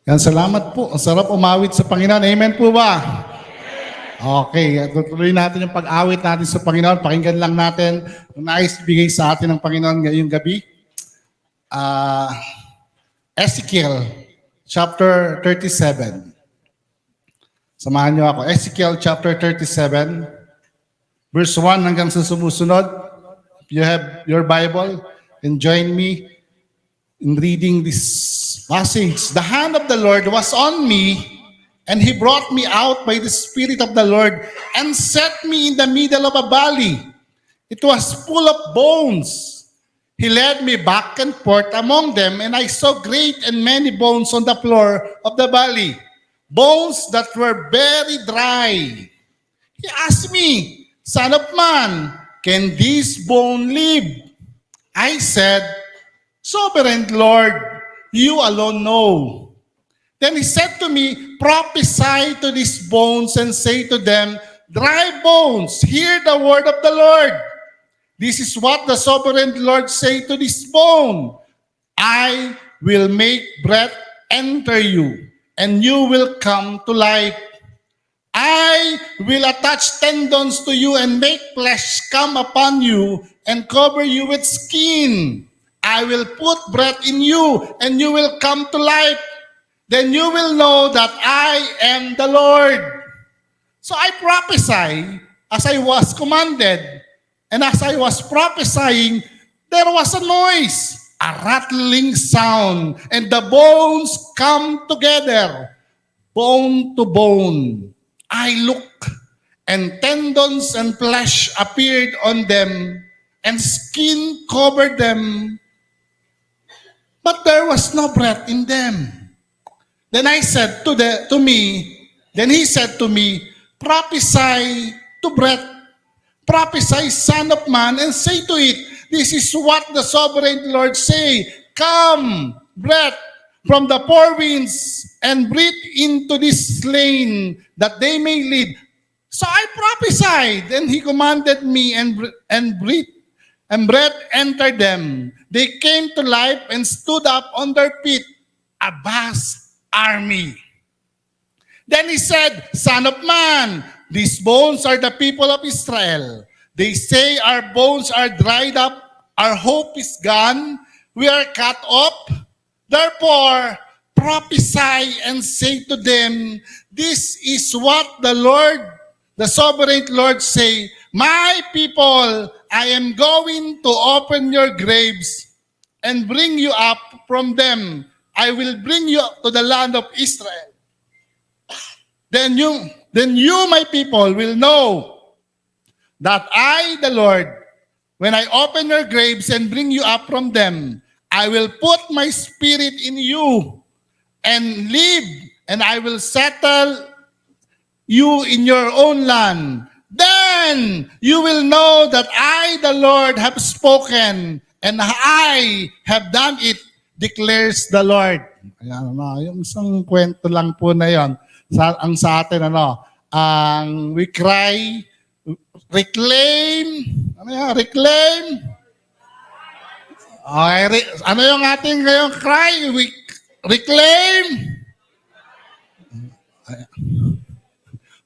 Yan, salamat po. Ang sarap umawit sa Panginoon. Amen po ba? Okay, tutuloy natin yung pag-awit natin sa Panginoon. Pakinggan lang natin ang nais bigay sa atin ng Panginoon ngayong gabi. Ezekiel chapter 37. Samahan niyo ako. Ezekiel chapter 37, verse 1 hanggang sa sumusunod. If you have your Bible, then join me in reading this passage. The hand of the Lord was on me, and He brought me out by the Spirit of the Lord and set me in the middle of a valley. It was full of bones. He led me back and forth among them, and I saw great and many bones on the floor of the valley, bones that were very dry. He asked me, "Son of man, can this bone live?" I said, "Sovereign Lord, you alone know." Then he said to me, "Prophesy to these bones and say to them, dry bones, hear the word of the Lord. This is what the sovereign Lord say to this bone. I will make breath enter you, and you will come to life. I will attach tendons to you and make flesh come upon you and cover you with skin. I will put breath in you, and you will come to life. Then you will know that I am the Lord." So I prophesied as I was commanded. And as I was prophesying, there was a noise, a rattling sound, and the bones come together, bone to bone. I looked, and tendons and flesh appeared on them, and skin covered them, but there was no breath in them. Then he said to me, "Prophesy to breath. Prophesy, son of man, and say to it, this is what the sovereign Lord say. Come, breath from the four winds, and breathe into this slain, that they may live." So I prophesied, and he commanded me, and breath entered them. They came to life and stood up on their feet, a vast army. Then he said, "Son of man, these bones are the people of Israel. They say our bones are dried up, our hope is gone, we are cut off. Therefore, prophesy and say to them, this is what the Lord, the sovereign Lord say, my people, I am going to open your graves and bring you up from them. I will bring you up to the land of Israel. Then you, my people, will know that I, the Lord, when I open your graves and bring you up from them, I will put my spirit in you and live, and I will settle you in your own land. Then you will know that I, the Lord, have spoken, and I have done it, declares the Lord. Ayan, yung isang kwento lang po na yon. Ang sa atin, ang we cry, reclaim, reclaim. Okay, ano yung ating ngayong cry? We reclaim.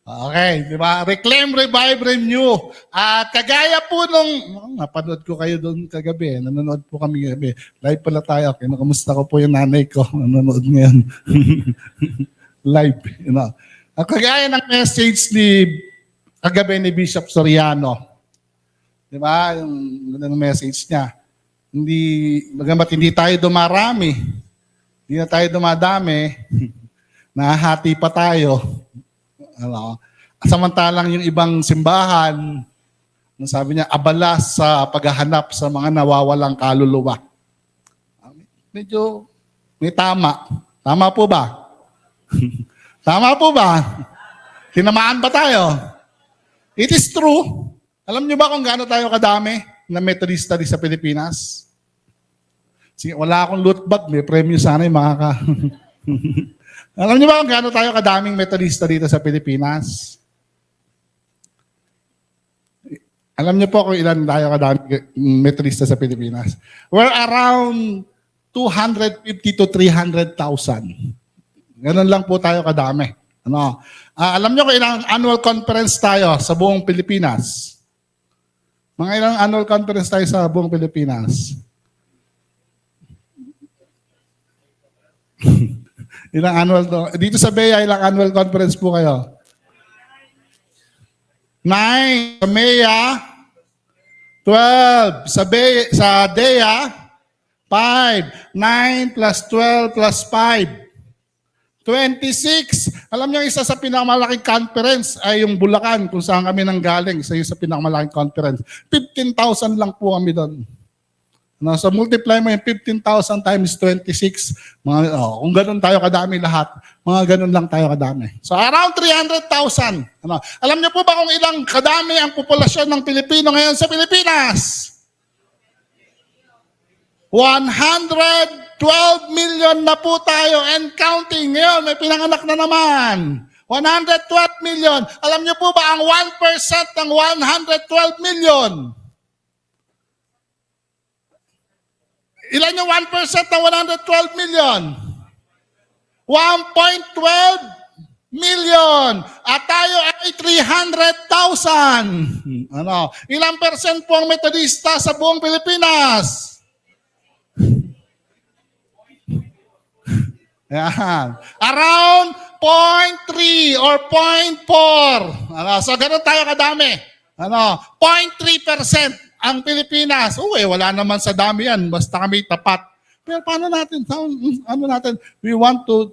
Okay, di ba? Reclaim, revive, renew. At kagaya po nung, napanood ko kayo doon kagabi, nanonood po kami kagabi. Live pala tayo. Okay, kamusta ko po yung nanay ko, nanonood ngayon. Live, Kagaya ng message ni kagabi ni Bishop Soriano. Di ba? Yung message niya. Bagamat hindi tayo dumarami, hindi na tayo dumadami, nahahati pa tayo. Samantalang yung ibang simbahan, sabi niya, abala sa paghahanap sa mga nawawalang kaluluwa. Medyo may tama. Tama po ba? Tama po ba? Tinamaan ba tayo? It is true. Alam niyo ba kung gaano tayo kadami na Methodista sa Pilipinas? Sige, wala akong loot bag. May premyo sana yung makaka... Alam niyo ba kung gaano tayo kadaming Methodista dito sa Pilipinas? Alam niyo po kung ilan tayo kadaming Methodista sa Pilipinas? We're around 250 to 300,000. Ganun lang po tayo kadami. Ano? Alam nyo kung ilang annual conference tayo sa buong Pilipinas? Mga ilang annual conference tayo sa buong Pilipinas? Ilang annual to? Dito sa BEA, ilang annual conference po kayo? 9. Sa MEA, 12. Sa DEA, 5. 9 plus 12 plus 5. 26. Alam niyo, isa sa pinakamalaking conference ay yung Bulacan, kung saan kami nanggaling. Isa yung sa pinakamalaking conference. 15,000 lang po kami doon. No, so multiply mo yung 15,000 times 26. Kung ganun tayo kadami lahat, mga ganun lang tayo kadami. So around 300,000. Alam niyo po ba kung ilang kadami ang populasyon ng Pilipino ngayon sa Pilipinas? 112 million na po tayo and counting. Ngayon, may pinanganak na naman. 112 million. Alam niyo po ba ang 1% ng 112 million? Ilan yung 1% ng 112 million? 1.12 million. At tayo ay 300,000. Ilang percent po ang Metodista sa buong Pilipinas? Yan. Around 0.3 or 0.4. So, ganun tayo kadami. 0.3% ang Pilipinas. Wala naman sa dami yan. Basta kami tapat. Pero paano natin? We want to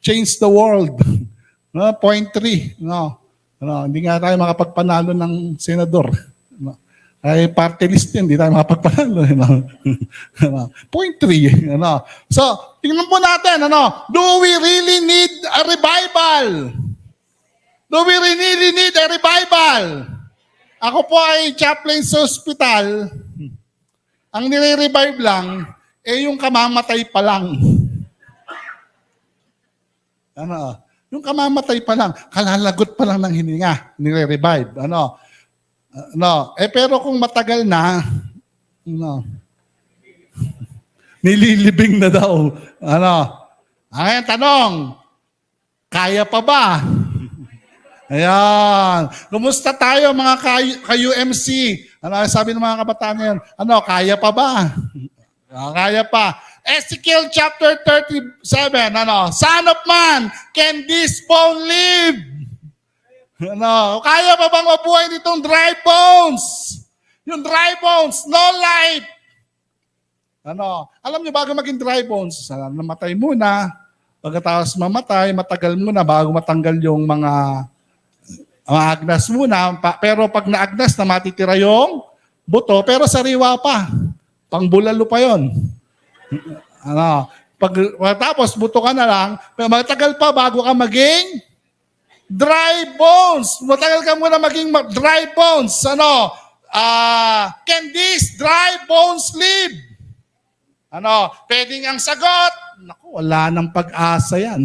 change the world. 0.3. Hindi nga tayo makapagpanalo ng senador. Ay party list yun, hindi tayo makapagpanalo. 0.3. So, tingnan po natin, do we really need a revival? Do we really need a revival? Ako po ay chaplain sa ospital. Ang nire-revive lang, yung kamamatay pa lang. Yung kamamatay pa lang, kalalagot pa lang ng hininga, nire-revive. Pero kung matagal na, nililibing na daw. Ang tanong, kaya pa ba? Ayan. Kumusta tayo mga ka-UMC? Sabi ng mga kabataan ngayon, kaya pa ba? Kaya pa. Ezekiel chapter 37, Son of man, can this bone live? Kaya pa bang mabuhay nitong dry bones? Yung dry bones, no life. Alam niyo, bago maging dry bones, namatay muna. Pagkatapos mamatay, matagal muna bago matanggal yung mga agnas muna. Pero pag naagnas na matitira yung buto, pero sariwa pa. Pangbulalo pa yon. Tapos buto ka na lang, pero matagal pa bago ka maging dry bones. Matagal ka muna maging dry bones. Can these dry bones live? Pwedeng ang sagot, wala nang pag-asa yan.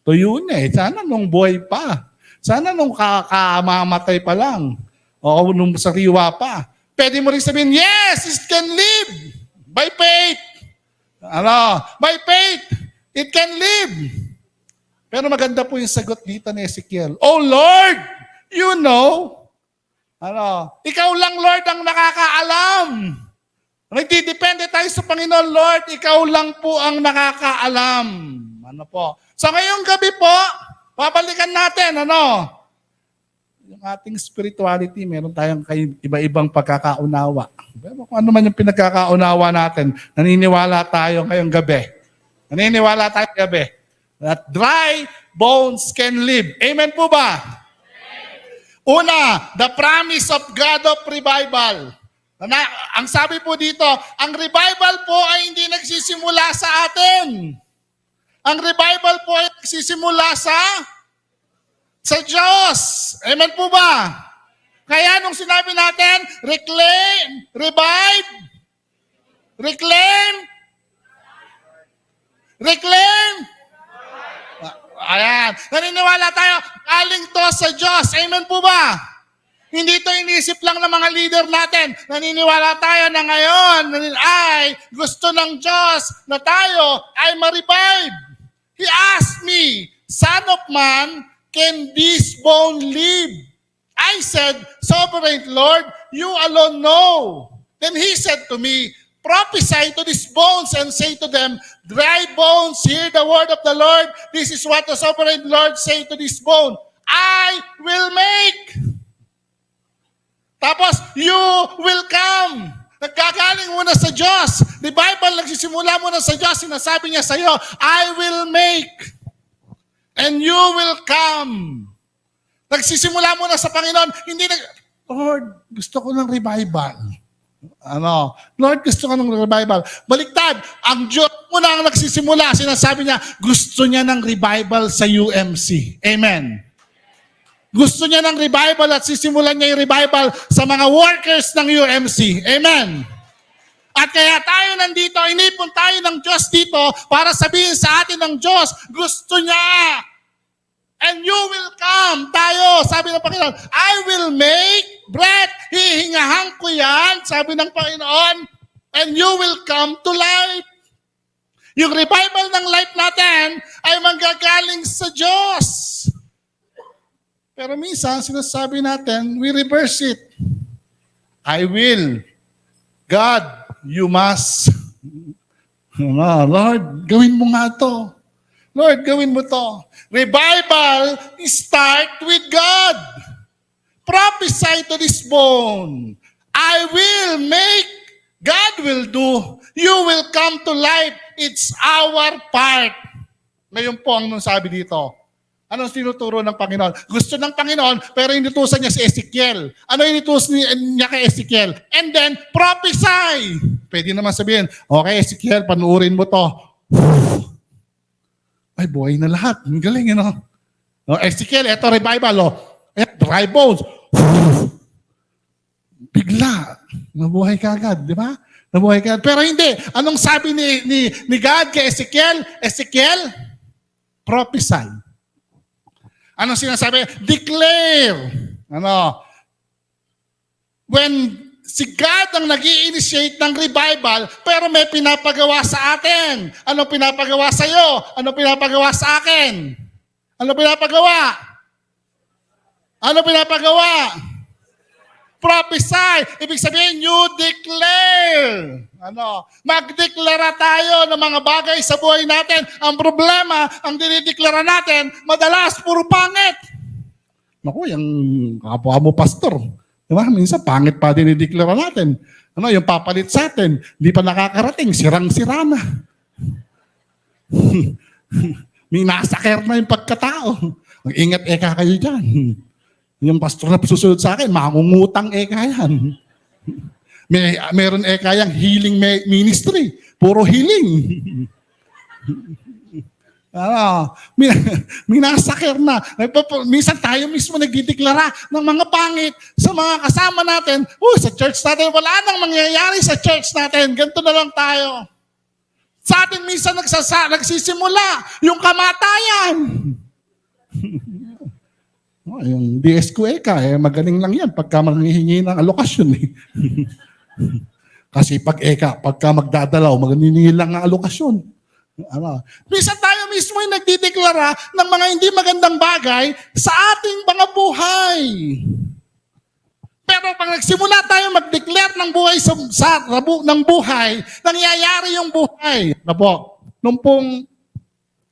Tuyo na Sana nung buhay pa. Sana nung kamamatay pa lang. O nung sariwa pa. Pwede mo rin sabihin, yes, it can live. By faith. By faith, it can live. Pero maganda po yung sagot dito ni Ezekiel. Oh Lord, you know. Ikaw lang, Lord, ang nakakaalam. Nagdidepende tayo sa Panginoon, Lord. Ikaw lang po ang nakakaalam. So ngayong gabi po, babalikan natin, yung ating spirituality, meron tayong iba-ibang pagkakaunawa. Pero kung ano man yung pinagkakaunawa natin, naniniwala tayo ngayong gabi. Naniniwala tayo ngayong gabi. That dry bones can live. Amen po ba? Una, the promise of God of revival. Ang sabi po dito, ang revival po ay hindi nagsisimula sa atin. Ang revival po ay nagsisimula sa Diyos. Amen po ba? Kaya nung sinabi natin, reclaim, revive, reclaim, ayan. Naniniwala tayo, galing to sa Diyos. Amen po ba? Hindi to inisip lang ng mga leader natin. Naniniwala tayo na ngayon ay gusto ng Diyos na tayo ay ma-revive. He asked me, Son of man, can this bone live? I said, Sovereign Lord, you alone know. Then he said to me, prophesy to these bones and say to them, dry bones, hear the word of the Lord. This is what the Sovereign Lord say to this bone. I will make. Tapos, you will come. Nagkagaling muna sa Diyos. The Bible, nagsisimula muna sa Diyos. Sinasabi niya sa iyo, I will make. And you will come. Nagsisimula muna sa Panginoon. Hindi Lord, gusto ko ng revival. Lord, gusto ko ng revival. Baliktad, ang Diyos muna ang nagsisimula. Sinasabi niya, gusto niya ng revival sa UMC. Amen. Gusto niya ng revival at sisimulan niya yung revival sa mga workers ng UMC. Amen. At kaya tayo nandito, inipon tayo ng Diyos dito para sabihin sa atin ng Diyos, gusto niya. And you will come. Tayo, sabi ng Panginoon, I will make breath. Hihingahan ko yan, sabi ng Panginoon, and you will come to life. Yung revival ng life natin ay manggagaling sa Diyos. Pero minsan, sinasabi natin, we reverse it. I will. God, you must. Lord, gawin mo nga to. Lord, gawin mo to. Revival start with God. Prophesy to this bone. I will make. God will do. You will come to life. It's our part. Ngayon po ang sabi dito. Anong tinuturo ng Panginoon? Gusto ng Panginoon, pero inutusan niya si Ezekiel. Ano inutusan niya kay Ezekiel? And then, prophesy. Pwede naman sabihin, okay, Ezekiel, panuurin mo to. Ay, buhay na lahat. Ang galing, Ezekiel, eto revival, dry bones. Bigla. Nabuhay ka agad, di ba? Nabuhay ka agad. Pero hindi. Anong sabi ni God kay Ezekiel? Ezekiel, prophesy. Anong sinasabi? Declare. When si God ang nag-i-initiate ng revival, pero may pinapagawa sa atin. Ano pinapagawa sa iyo? Ano pinapagawa sa akin? Ano pinapagawa? Ano pinapagawa? Prophesy. Ibig sabihin, you declare. Magdeklara tayo ng mga bagay sa buhay natin. Ang problema, ang dinideklara natin, madalas puro pangit. Naku, yung kapwa mo pastor. Diba? Minsan pangit pa dinideklara natin. Yung papalit sa atin, hindi pa nakakarating, sirang-sira na. Minasaker na yung pagkatao. Mag-ingat kayo dyan. Yung pastor na susunod sa akin, mangungutang yan. Meron yung healing ministry. Puro healing. Minasaker na. Minsan tayo mismo nagdideklara ng mga pangit sa mga kasama natin. Sa church natin, wala nang mangyayari sa church natin. Ganito na lang tayo. Sa atin minsan nagsisimula yung kamatayan. Yung DS ko magaling lang yan pagka manghihingi ng alokasyon. Kasi pagka magdadalaw, maghihingi lang ng alokasyon. Minsan tayo mismo ay nagdideklara ng mga hindi magandang bagay sa ating mga buhay. Pero pag nagsimula tayo mag-declare ng buhay ng buhay, nangyayari yung buhay. Nung pong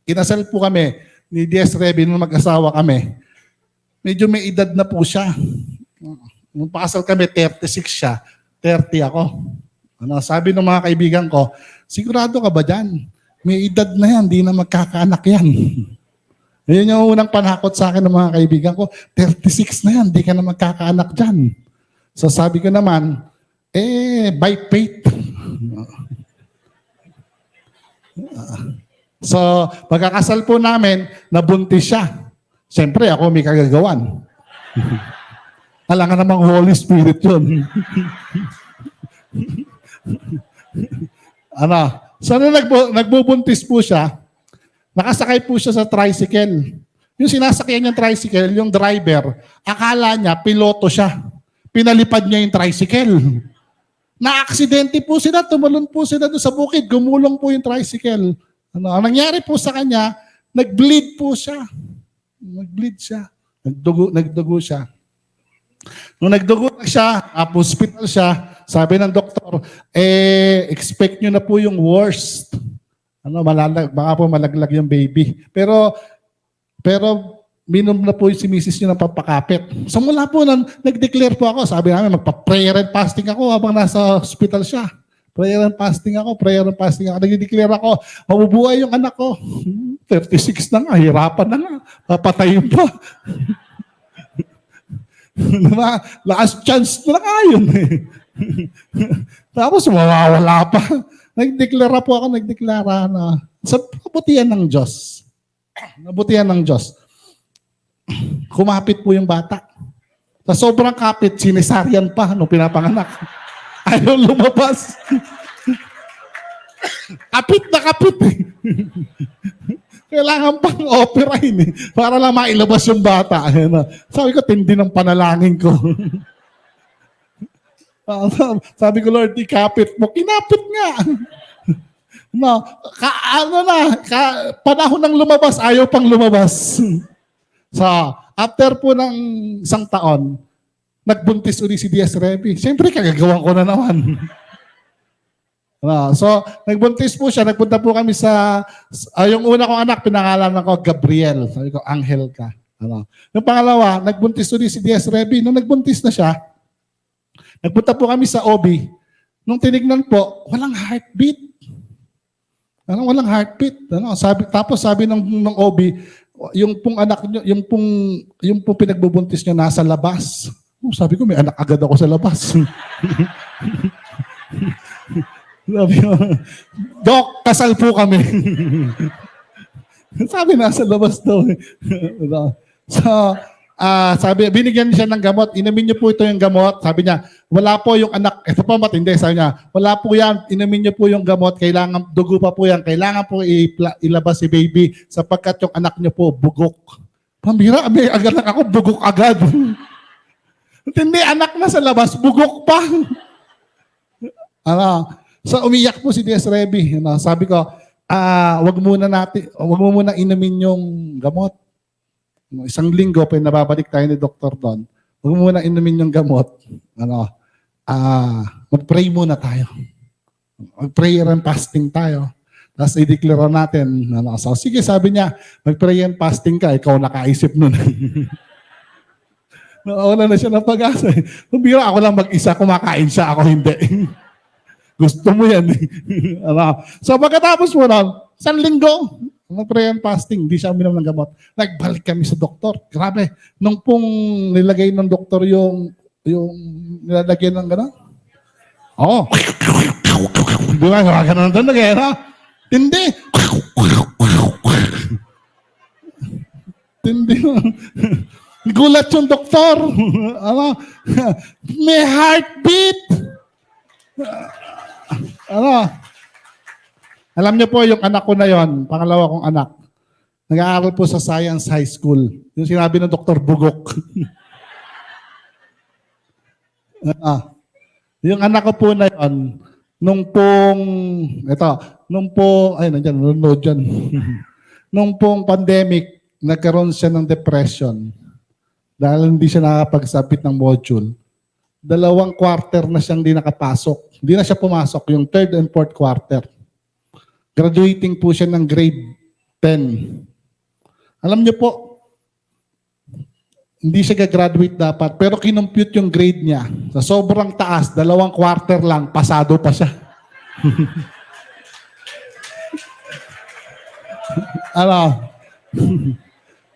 kinasal po kami ni DS Revin, nung mag-asawa kami, medyo may edad na po siya. Nung pakasal kami, 36 siya. 30 ako. Sabi ng mga kaibigan ko, sigurado ka ba dyan? May edad na yan, di na magkakaanak yan. Yun yung unang panakot sa akin ng mga kaibigan ko, 36 na yan, di ka na magkakaanak dyan. So sabi ko naman, by faith. So pagkakasal po namin, nabuntis siya. Siyempre, ako may kagagawan. Alam ka namang Holy Spirit yun. So, nagbubuntis po siya, nakasakay po siya sa tricycle. Yung sinasakyan niyang tricycle, yung driver, akala niya, piloto siya. Pinalipad niya yung tricycle. Na-aksidente po sila, tumalon po sila doon sa bukid, gumulong po yung tricycle. Ang nangyari po sa kanya, Nag-bleed po siya. Nag-bleed siya. Nagdugo siya. Nung nagdugo na siya, hospital siya, sabi ng doktor, expect nyo na po yung worst. Baka po malaglag yung baby. Pero minom na po yung si misis nyo ng papakapit. So mula po, nag-declare po ako. Sabi namin, magpa-prayer and fasting ako habang nasa hospital siya. Prayer and fasting ako. Nag-declare ako, mabubuhay yung anak ko. 36 na nga, hirapan na nga. Papatayin pa. Last chance na nga yun eh. Tapos mawawala pa. Nagdeklara na sa kabutihan ng Diyos. Nabutihan ng Diyos. Kumapit po yung bata. Sa sobrang kapit, sinesaryan pa nung pinapanganak. Ayaw lumabas. Kapit na kapit eh. Kailangan pang operahin eh, para lang mailabas yung bata. Sabi ko, tindi ng panalangin ko. Sabi ko, Lord, ikapit mo. Kinapit nga. Panahon ng lumabas, ayaw pang lumabas. So, after po ng isang taon, nagbuntis uli si D.S. Revy. Siyempre, kagagawan ko na naman. So, nagbuntis po siya. Nagpunta po kami yung una kong anak, pinangalan ko Gabriel. Sabi ko, Angel ka. Yung pangalawa, nagbuntis uli si D.S. Revy. Nung nagbuntis na siya, nagpunta po kami sa OB. Nung tinignan po, walang heartbeat. Walang heartbeat. Tapos sabi ng OB, yung pong anak nyo, yung pong pinagbubuntis nyo nasa labas. Sabi ko, may anak agad ako sa labas. Sabi ko, Dok, kasal po kami. Sabi, nasa labas daw. So, sabi, binigyan siya ng gamot. Inumin niyo po ito yung gamot. Sabi niya, wala po yung anak. Ito pa matindi. Sabi niya, wala po yan. Inumin niyo po yung gamot. Kailangan, dugo pa po yan. Kailangan po ilabas si baby sapagkat yung anak niyo po bugok. Pambira, may agad lang ako, bugok agad. Hindi, anak na sa labas, bugok pa. So umiyak po si D.S. Revy. Sabi ko, wag mo muna inumin yung gamot. Isang linggo pa nababalik tayo ni Dr. Don. Wag mo muna inumin yung gamot. Mag-pray muna tayo. Mag-prayer and fasting tayo. Tapos i-declare natin. So, sige, sabi niya, mag-pray and fasting ka, ikaw nakaisip nun. Nauna na siya ng pag-asa. Bira ako lang mag-isa, kumakain siya, ako hindi. Gusto mo yan. So pagkatapos mo nun, isang linggo, mag-pray and fasting, hindi siya uminom ng gamot. Nagbalik kami sa doktor. Grabe. Nung pong nilagay ng doktor yung nilalagyan ng gano'n. Oo. Di ba? Gano'n doon na gano'n. Tindi. Tindi. Gulat yung doktor. May heartbeat. Alam niyo po, yung anak ko na yon, pangalawa kong anak, nag-aaral po sa Science High School. Yung sinabi ng Dr. Bugok. Yung anak ko po na yon, nung pong pandemic, nagkaroon siya ng depression dahil hindi siya nakapag-submit ng module. 2 quarter na siyang di nakapasok. Hindi na siya pumasok, yung 3rd and 4th quarter. Graduating po siya ng grade 10. Alam niyo po, hindi siya gagraduate dapat, pero kinompute yung grade niya. Sa sobrang taas, 2 quarter lang, pasado pa siya.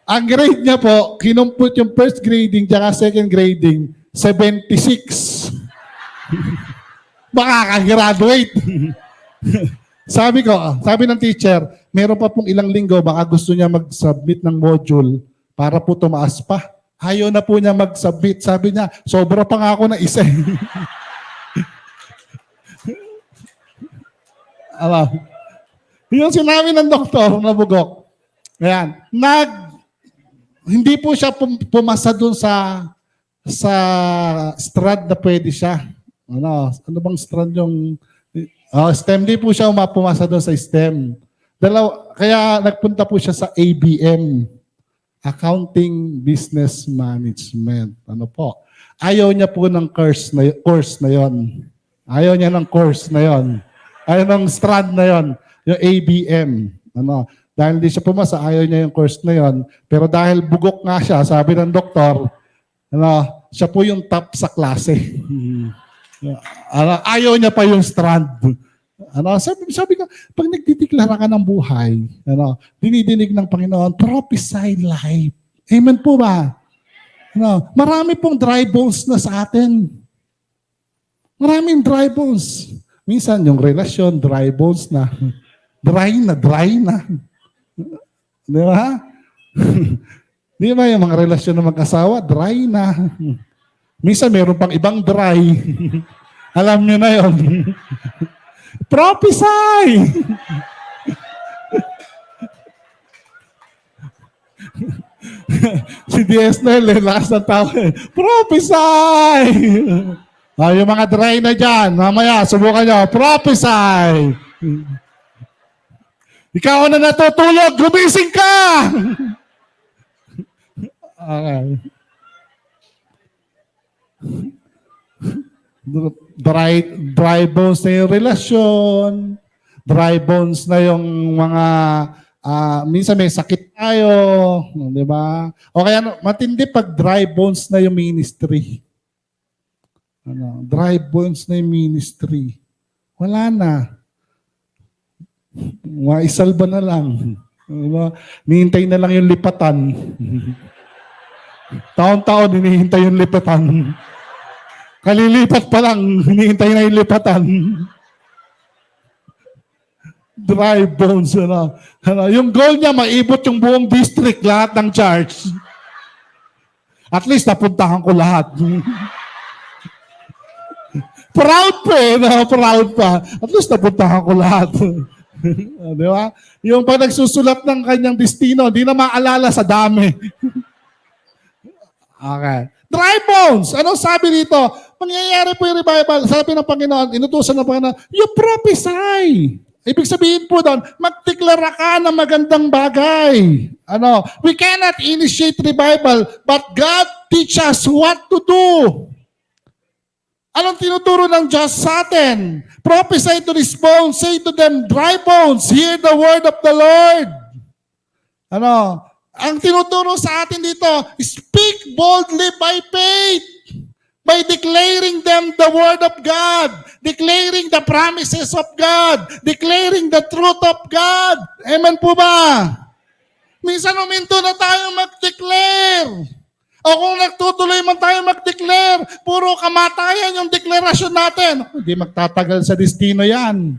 Ang grade niya po, kinompute yung first grading tsaka second grading, 76. Makaka-graduate. Sabi ng teacher, meron pa pong ilang linggo, baka gusto niya mag-submit ng module para po tumaas pa. Ayaw na po niya mag-submit. Sabi niya, sobra pa nga ako na isa. Yung sinabi ng doktor na Bugok, ayan, hindi po siya pumasa dun sa strand na pwede siya. Ano bang strand yung STEM? Di po siya pumasa doon sa STEM. 2 Kaya nagpunta po siya sa ABM, Accounting Business Management. Ano po? Ayaw niya po ng course na yon. Ayaw niya ng course na yon. Ayaw ng strand na yon, yung ABM. Ano? Dahil hindi siya pumasa, ayaw niya yung course na yon. Pero dahil bugok nga siya, sabi ng doktor, ano, siya po yung top sa klase. Ayaw niya pa yung strand. Sabi ko, pag nagdideklara ka ng buhay, dinidinig ng Panginoon, prophesy life. Amen po ba? Marami pong dry bones na sa atin. Maraming dry bones. Minsan yung relasyon, dry bones na. Dry na. Di ba? Di ba yung mga relasyon ng mag-asawa, dry na. Minsan meron pang ibang dry. Alam nyo na yon. Prophesy! Si DSNL, lakas ng tao. Prophesy! Yung mga dry na dyan, mamaya, subukan nyo, prophesy! Ikaw na natutulog, gumising ka! Okay. Dry bones na yung relasyon, dry bones na yung mga, minsan may sakit tayo, di ba? O kaya matindi pag dry bones na yung ministry. Dry bones na yung ministry. Wala na. Maisalba na lang. Diba? Nihintay na lang yung lipatan. Taon-taon, hinihintay yung lipatan. Kalilipat pa lang, hinihintay na yung lipatan. Dry bones, Yung goal niya, maibot yung buong district, lahat ng church. At least, napuntahan ko lahat. Proud pa proud pa. At least, napuntahan ko lahat. Di ba? Yung pag nagsusulat ng kanyang destino, hindi na maalala sa dami. Okay. Dry bones. Anong sabi dito? Mangyayari po yung revival. Sabi ng Panginoon, inutusan ng Panginoon, you prophesy. Ibig sabihin po doon, magdeklara ka ng magandang bagay. We cannot initiate revival, but God teach us what to do. Anong tinuturo ng Diyos sa atin? Prophesy to these bones, say to them, dry bones, hear the word of the Lord. Ang tinuturo sa atin dito, speak boldly by faith, by declaring them the word of God, declaring the promises of God, declaring the truth of God. Amen po ba? Minsan uminto na tayo mag-declare. O kung nagtutuloy man tayo mag-declare, puro kamatayan yung deklarasyon natin. Hindi magtatagal sa destino yan.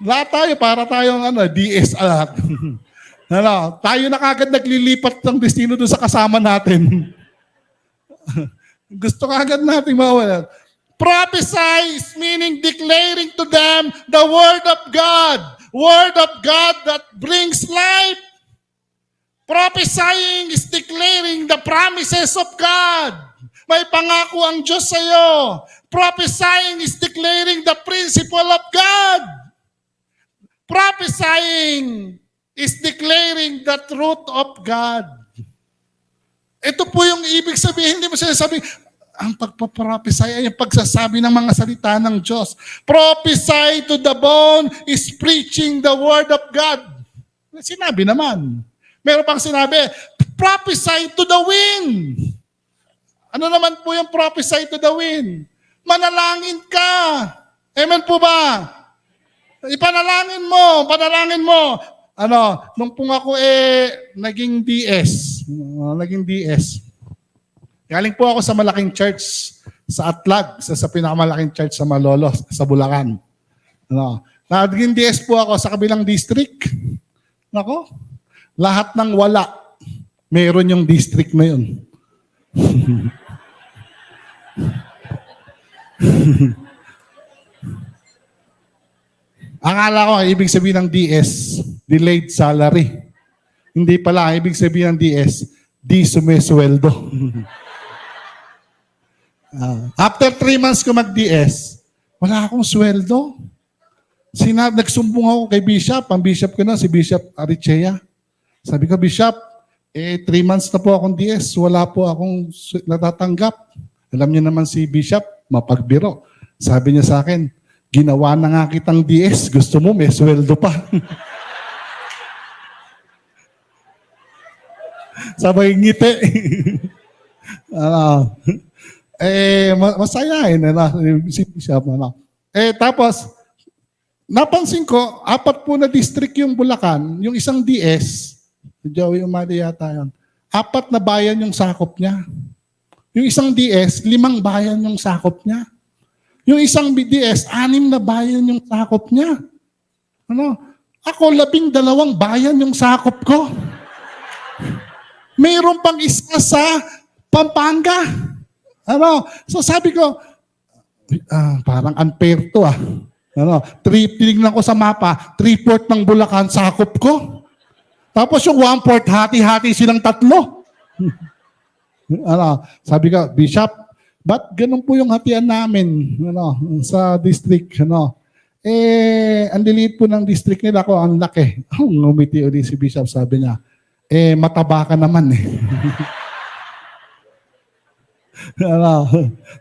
Lahat tayo, para tayong DS alat. Tayo na kagad naglilipat ng destino doon sa kasama natin. Gusto kagad natin mawala. Prophesy meaning declaring to them the word of God. Word of God that brings life. Prophesying is declaring the promises of God. May pangako ang Diyos sa iyo. Prophesying is declaring the principle of God. Prophesying is declaring the truth of God. Ito po yung ibig sabihin. Hindi mo sinasabi, ang pagpaprophesy ay yung pagsasabi ng mga salita ng Diyos. Prophesy to the bone is preaching the word of God. Sinabi naman. Meron pang sinabi, prophesy to the wind. Ano naman po yung prophesy to the wind? Manalangin ka. Amen po ba? Ipanalangin mo. Nung pong ako naging DS. Galing po ako sa malaking church sa Atlag, sa pinakamalaking church sa Malolo, sa Bulacan. Naging DS po ako sa kabilang district. Lahat ng wala, meron yung district na yun. Akala ko, ibig sabihin ng DS, delayed salary. Hindi pala, ibig sabihin ng DS, di sumesweldo. After 3 months ko mag-DS, Wala akong sweldo. Nagsumbong ako kay Bishop. Ang Bishop ko na, si Bishop Arichea. Sabi ko, Bishop, 3 months na po akong DS. Wala po akong natatanggap. Alam niyo naman si Bishop, mapagbiro. Sabi niya sa akin, ginawa na nga kitang DS. Gusto mo, may sweldo pa. Sabay ngiti. Masayain. Si Bishop. Tapos, napansin ko, 4 po na district yung Bulacan, yung isang DS, Joey Umali yata yun, 4 na bayan yung sakop niya. Yung isang DS, 5 bayan yung sakop niya. Yung isang DS, 6 na bayan yung sakop niya. Ako, 12 bayan yung sakop ko. Mayroon pang isa sa Pampanga. So sabi ko, parang unfair to . Tinignan ko sa mapa, 3/4 ng Bulacan, sakop ko. Tapos yung 1/4, hati-hati silang 3. Sabi ko, Bishop, ba't ganun po yung hatian namin sa district? Ang liliit po ng district nila ko, ang laki. Ngumiti ulit si Bishop, sabi niya, mataba ka naman .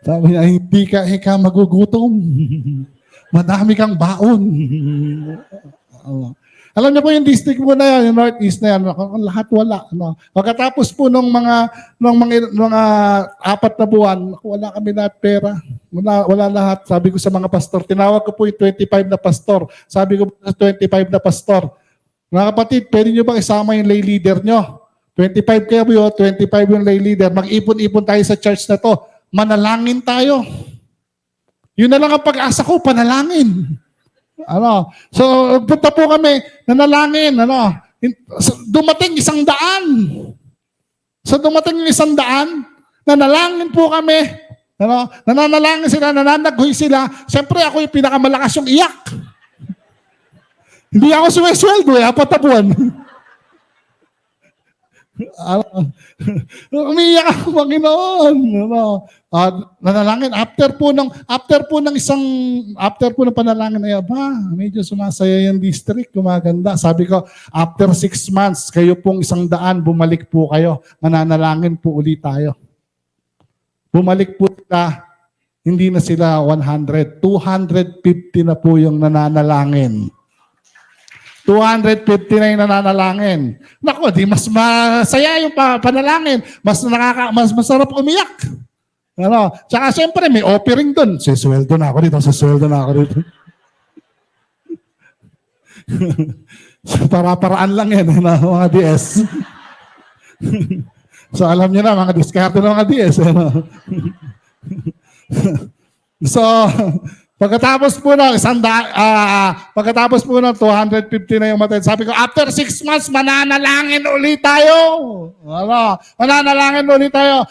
Sabi niya, hindi ka magugutom. Madami kang baon. Alam niyo po yung district po na yan, yung Northeast na yan, lahat wala. Pagkatapos po nung mga 4 na buwan, wala kami lahat pera. Wala lahat. Sabi ko sa mga pastor, tinawag ko po yung 25 na pastor. Sabi ko sa 25 na pastor, mga kapatid, pwede nyo bang isama yung lay leader nyo? 25 kayo po, 25 yung lay leader. Mag-ipon-ipon tayo sa church na to. Manalangin tayo. Yun na lang ang pag-asa ko, panalangin. So, punta po kami, nanalangin. Dumating 100. So, dumating yung 100, nanalangin po kami. Nananalangin sila, nananaghoy sila. Siyempre, ako yung pinakamalakas yung iyak. Hindi ako suwesweldo, 4 na buwan. Umiiyak ako, Panginoon. Nanalangin. After po ng panalangin, medyo sumasaya yung district, gumaganda. Sabi ko, after 6 months, kayo pong 100, bumalik po kayo. Mananalangin po ulit tayo. Bumalik po sila, hindi na sila 100. 250 na po yung nananalangin. 250 na yung nananalangin. Naku, di mas masaya yung panalangin. Mas masarap umiyak. Tsaka siyempre may offering doon. Sisweldo na ako dito. Para-paraan lang yan, mga DS. So alam niyo na, mga diskarte ng mga DS. So, pagkatapos po ng 250 na yung matay, sabi ko, after 6 months, mananalangin ulit tayo. Mananalangin ulit tayo.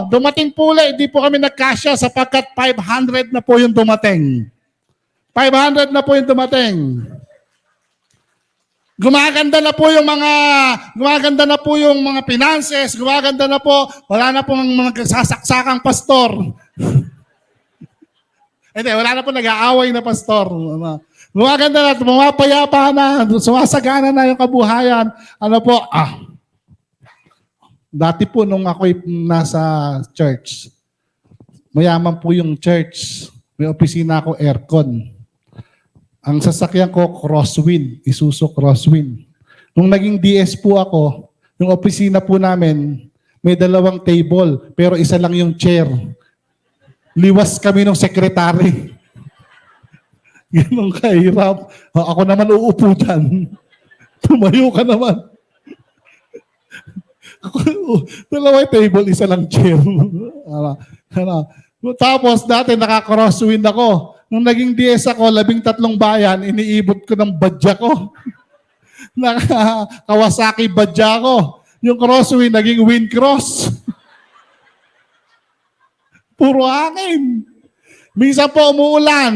Dumating po ulit, hindi po kami nagkasya sapagkat 500 na po yung dumating. 500 na po yung dumating. Gumaganda na po yung mga finances, gumaganda na po, wala na po mga sasaksakang pastor. Hindi, wala na po nag-aaway na pastor. Gumaganda na, pumapayapa na, sumasagana na yung kabuhayan. Dati po nung ako'y nasa church, mayaman po yung church. May opisina ako, aircon. Ang sasakyan ko, Crosswind, Isuzu Crosswind. Nung naging DS po ako, yung opisina po namin, may 2 table, pero isa lang yung chair. Liwas kami ng sekretary. Ganun kahirap. Ako naman uupo dyan. Tumayo ka naman. 2 table, isa lang chair. Tapos dati naka-crosswind ako. Nung naging DS ako, 13 bayan, iniibot ko ng badya ko. Kawasaki badya ko. Yung crosswind, naging wind cross. Puro hangin. Minsan po umuulan.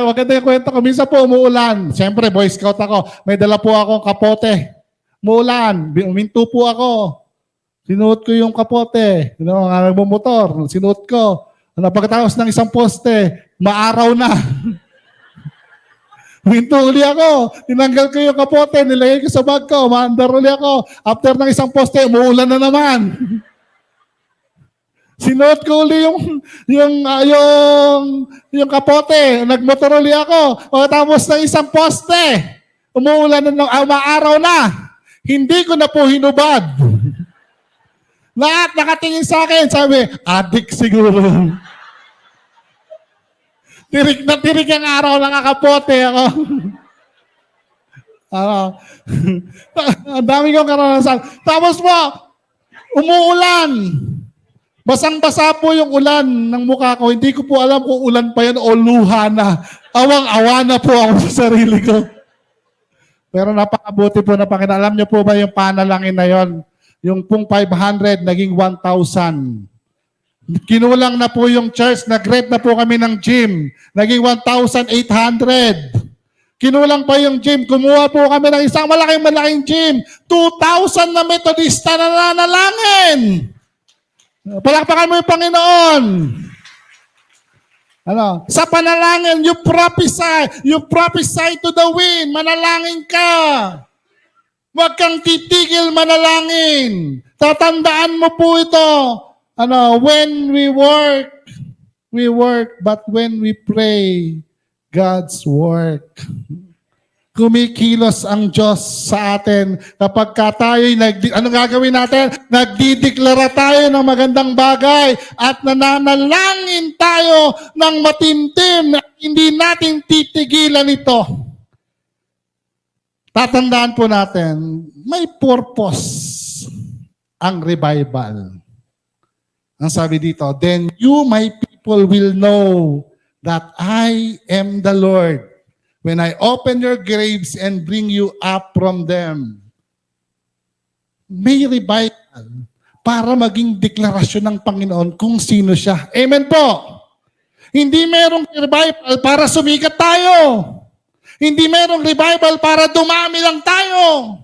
Maganda yung kwento ko. Minsan po umuulan. Siyempre, Boy Scout ako. May dala po akong kapote. Umuulan. Uminto po ako. Sinuot ko yung kapote. Nagmumotor. Sinuot ko. Ano, pagkatapos ng isang poste, maaraw na. Huminto uli ako. Tinanggal ko yung kapote, nilagay ko sa bag ko, maandar uli ako. After ng isang poste, umuulan na naman. Sinuot ko uli yung kapote. Nagmotor uli ako. Pagkatapos ng isang poste, umuulan na, maaraw na. Hindi ko na po hinubad. Lahat nakatingin sa akin. Sabi, adik siguro. Tirik na tirik ang araw, nakakapote ako. Ang dami kong karanasan. Tapos po, umuulan. Basang-basa po yung ulan ng mukha ko. Hindi ko po alam kung ulan pa yan o luha na. Awang-awa na po ako sa sarili ko. Pero napakabuti po na Panginoon. Alam niyo po ba yung panalangin na yon? Yung pong 500 naging 1,000. Kinulang na po yung church, nag-rent na po kami ng gym. Naging 1,800. Kinulang pa yung gym, kumuha po kami ng isang malaking gym. 2,000 na Metodista na nanalangin. Palakpakan mo yung Panginoon. Ano? Sa panalangin, you prophesy to the wind, manalangin ka. Huwag kang titigil manalangin. Tatandaan mo po ito. When we work, but when we pray, God's work. Kumikilos ang Diyos sa atin. Kapag tayo'y anong gagawin natin? Nagdideklara tayo ng magandang bagay at nananalangin tayo ng matintim na hindi natin titigilan ito. Tatandaan po natin, may purpose ang revival. Ang sabi dito, then you, my people, will know that I am the Lord when I open your graves and bring you up from them. May revival para maging deklarasyon ng Panginoon kung sino siya. Amen po. Hindi merong revival para sumikat tayo. Hindi merong revival para dumami lang tayo.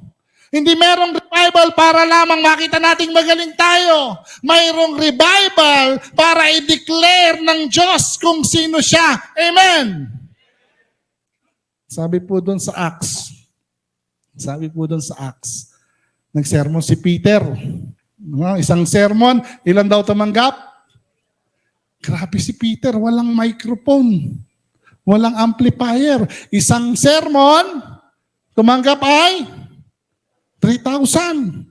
Hindi merong revival para lamang makita nating magaling tayo. Mayroong revival para i-declare ng Diyos kung sino siya. Amen. Sabi po doon sa Acts. Nagsermon si Peter. Isang sermon, ilan daw tumanggap? Grabe si Peter, walang microphone. Walang amplifier. Isang sermon, tumanggap ay 3,000.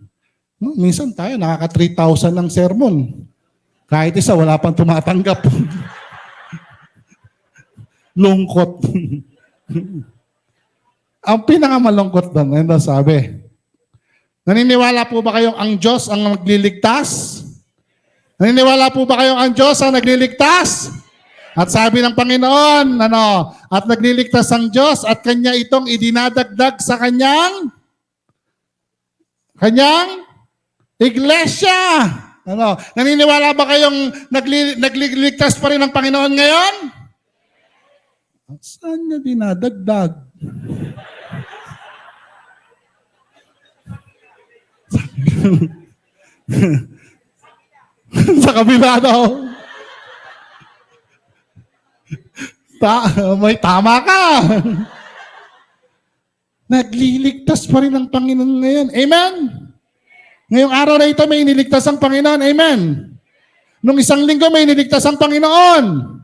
Minsan tayo, nakaka-3,000 ng sermon. Kahit isa, wala pang tumatanggap. Lungkot. Ang pinakamalungkot doon, ano sabi? Naniniwala po ba kayong ang Diyos ang nagliligtas? Naniniwala po ba kayong ang Diyos ang nagliligtas? At sabi ng Panginoon, at nagliligtas ang Diyos at Kanya itong idinadagdag sa Kanyang iglesia. Naniniwala ba kayong nagliligtas pa rin ang Panginoon ngayon? Saan niya dinadagdag? Sa kabila daw. May tama ka. Nagliligtas pa rin ang Panginoon ngayon. Amen? Ngayong araw na ito may iniligtas ang Panginoon. Amen? Nung isang linggo may iniligtas ang Panginoon.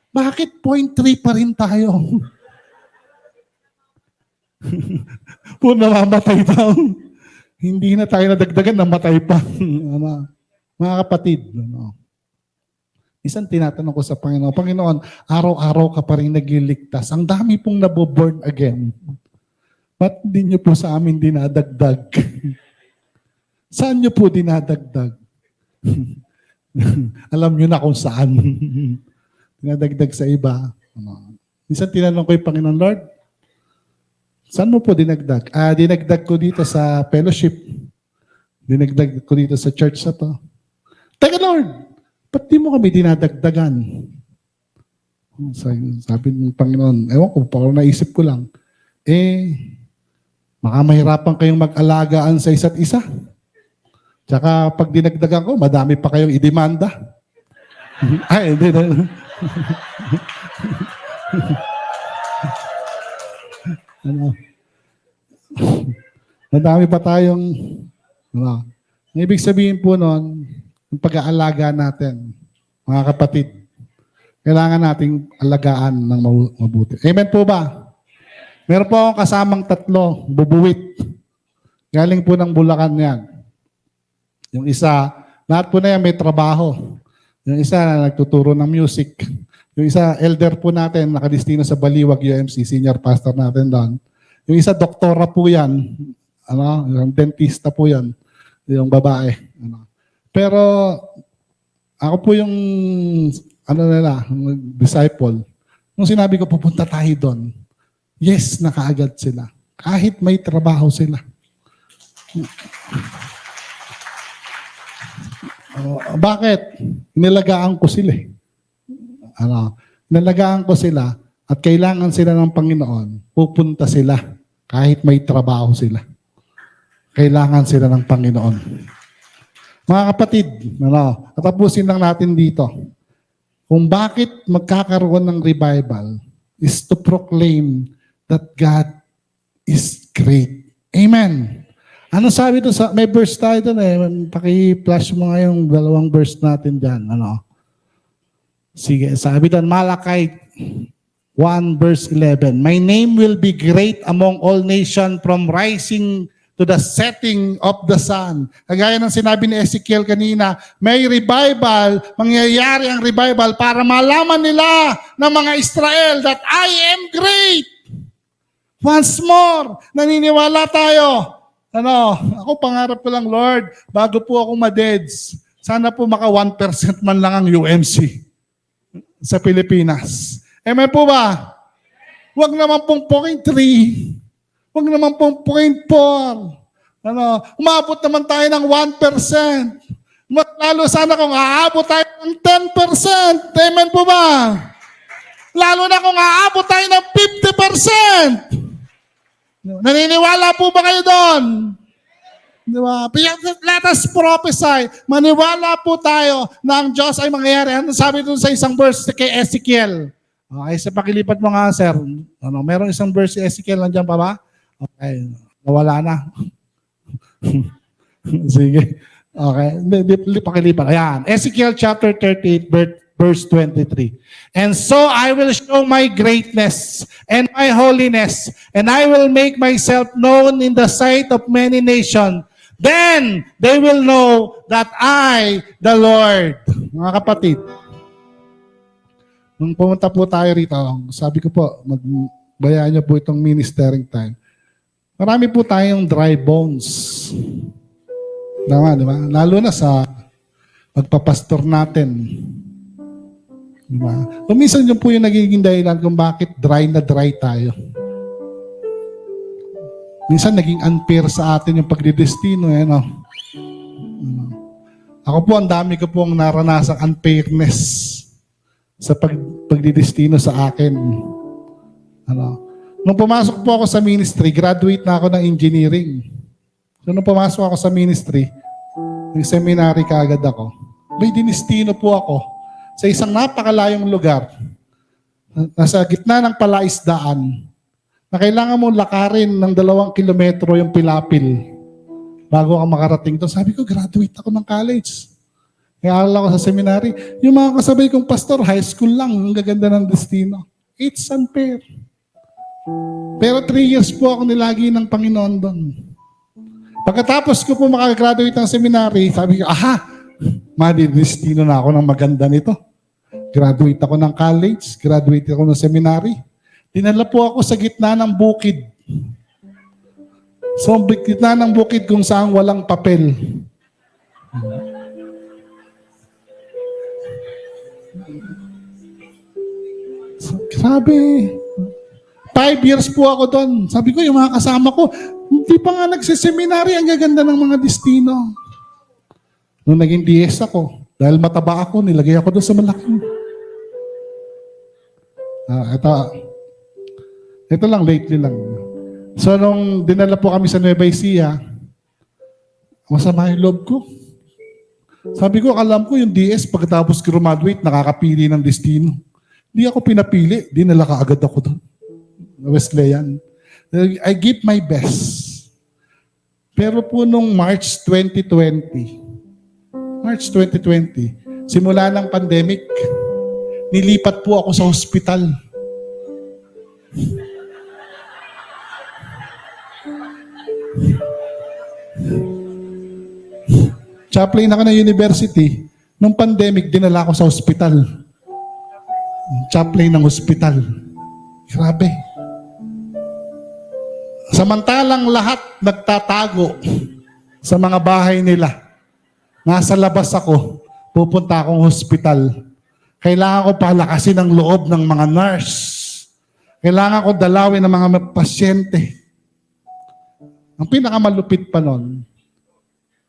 Bakit 0.3 pa rin tayo? Kung namamatay daw. Hindi na tayo nadagdagan, namatay pa. Mga kapatid, isang tinatanong ko sa Panginoon, Panginoon, araw-araw ka pa rin nagliligtas. Ang dami pong naboborn again. Ba't hindi niyo po sa amin dinadagdag? Saan niyo po dinadagdag? Alam niyo na kung saan. Dinadagdag sa iba. Isang tinanong ko yung Panginoon, Lord, saan mo po dinagdag? Dinagdag ko dito sa fellowship. Dinagdag ko dito sa church na to. Teka Lord, ba't di mo kami dinadagdagan? Sabi ng Panginoon, ewan ko, parang naisip ko lang, baka mahirapan kayong mag-alagaan sa isa't isa. Tsaka pag dinagdagan ko, madami pa kayong idemanda. Ay, hindi. Ano, madami pa tayong, ano, ang ibig sabihin po nun, yung pag-aalaga natin, mga kapatid, kailangan nating alagaan ng mabuti. Amen po ba? Meron po akong kasamang tatlo, bubuwit. Galing po ng Bulacan yan. Yung isa, lahat po na yan may trabaho. Yung isa, nagtuturo ng music. Yung isa, elder po natin, nakadistino sa Baliwag UMC, senior pastor natin doon. Yung isa, doktora po yan. Yung dentista po yan. Yung babae. Pero, ako po yung, disciple. Nung sinabi ko, pupunta tayo doon. Yes, nakaagad sila. Kahit may trabaho sila. Bakit? Nilagaan ko sila. Nilagaan ko sila at kailangan sila ng Panginoon. Pupunta sila kahit may trabaho sila. Kailangan sila ng Panginoon. Mga kapatid, tapusin lang natin dito. Kung bakit magkakaroon ng revival is to proclaim that God is great. Amen. Ano sabi doon sa, may verse tayo doon paki-flash mo nga yung dalawang verse natin dyan. Sige, sabi doon, Malakay 1 verse 11, My name will be great among all nations from rising to the setting of the sun. Kagaya ng sinabi ni Ezekiel kanina, may revival, mangyayari ang revival para malaman nila ng mga Israel that I am great. Once more, naniniwala tayo. Ako pangarap ko lang, Lord, bago po ako madeds, sana po maka 1% man lang ang UMC sa Pilipinas. Amen po ba? Huwag naman pong 0.3. Huwag naman pong 0.4. Umabot naman tayo ng 1%. Lalo sana kung aabot tayo ng 10%. Amen po ba? Lalo na kung aabot tayo ng 50%. Naniniwala po ba kayo doon? Diba? Let us prophesy. Maniwala po tayo na ang Diyos ay mangyayari. Ano sabi doon sa isang verse kay Ezekiel? Okay, sa pakilipat mo nga, sir. Meron isang verse si Ezekiel, nandiyan pa ba? Okay, nawala na. Sige. Okay, pakilipat. Ayan. Ezekiel chapter 38, verse 23. And so I will show my greatness and my holiness, and I will make myself known in the sight of many nations. Then they will know that I, the Lord. Mga kapatid, nung pumunta po tayo rito, sabi ko po, magbayaan niyo po itong ministering time. Marami po tayong dry bones. Diba? Lalo na sa pagpapastor natin. Diba? So, minsan yun po yung nagiging dahilan kung bakit dry na dry tayo. Minsan naging unfair sa atin yung pagdidestino. Ako po, ang dami ko pong naranasang unfairness sa pagdidestino sa akin. Nung pumasok po ako sa ministry, graduate na ako ng engineering. So nung pumasok ako sa ministry, yung seminary kaagad ako, may dinestino po ako sa isang napakalayong lugar, nasa gitna ng palaisdaan, na kailangan mo lakarin ng 2 kilometro yung Pilapil bago ka makarating doon. Sabi ko, graduate ako ng college. Nag-aaral ako sa seminary. Yung mga kasabay kong pastor, high school lang, ang gaganda ng destino. It's unfair. Pero 3 years po ako nilagi ng Panginoon doon. Pagkatapos ko po makagraduate ng seminary, sabi ko, madidestino na ako ng maganda nito. Graduate ako ng college, graduate ako ng seminary. Dinala po ako sa gitna ng bukid. So, gitna ng bukid kung saan walang papel. So, grabe. 5 years po ako doon. Sabi ko, yung mga kasama ko, hindi pa nga nagsiseminary, ang gaganda ng mga destino. Nung naging DS ako, dahil mataba ako, nilagay ako doon sa malaking. Ito lang, lately lang. So, nung dinala po kami sa Nueva Ecija, masama yung loob ko. Sabi ko, alam ko yung DS pagkatapos graduate, nakakapili ng destino. Hindi ako pinapili, dinala ka agad ako doon. Wesleyan. I give my best. Pero po nung March 2020, simula ng pandemic, nilipat po ako sa hospital. Chaplain ako ng university. Nung pandemic, dinala ako sa hospital. Chaplain ng hospital. Grabe. Samantalang lahat nagtatago sa mga bahay nila. Nasa labas ako, pupunta akong hospital. Kailangan ko palakasin ang loob ng mga nurse. Kailangan ko dalawin ng mga pasyente. Ang pinakamalupit pa nun,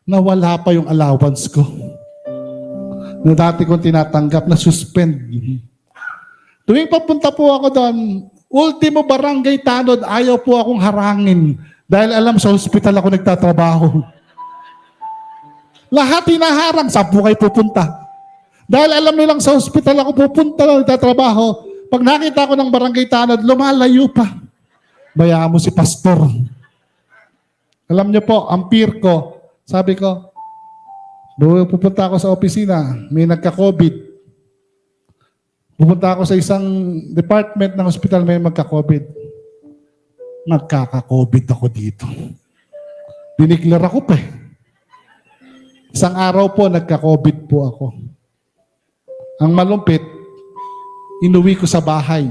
nawala pa yung allowance ko. Na dati kong tinatanggap, na suspend. Tuwing papunta po ako doon, ultimo barangay tanod, ayaw po akong harangin. Dahil alam sa hospital ako nagtatrabaho. Lahat hinaharang, saan po kayo pupunta? Dahil alam nilang sa hospital ako pupunta na nagtatrabaho. Pag nakita ko ng barangay tanod, lumalayo pa. Bayaan mo si pastor. Alam niyo po, ang peer ko, sabi ko, pupunta ako sa opisina, may nagka-COVID. Pupunta ako sa isang department ng hospital, may magka-COVID. Nagkaka-COVID ako dito. Diniklar ako pa. Isang araw po, nagka-COVID po ako. Ang malumpit, inuwi ko sa bahay.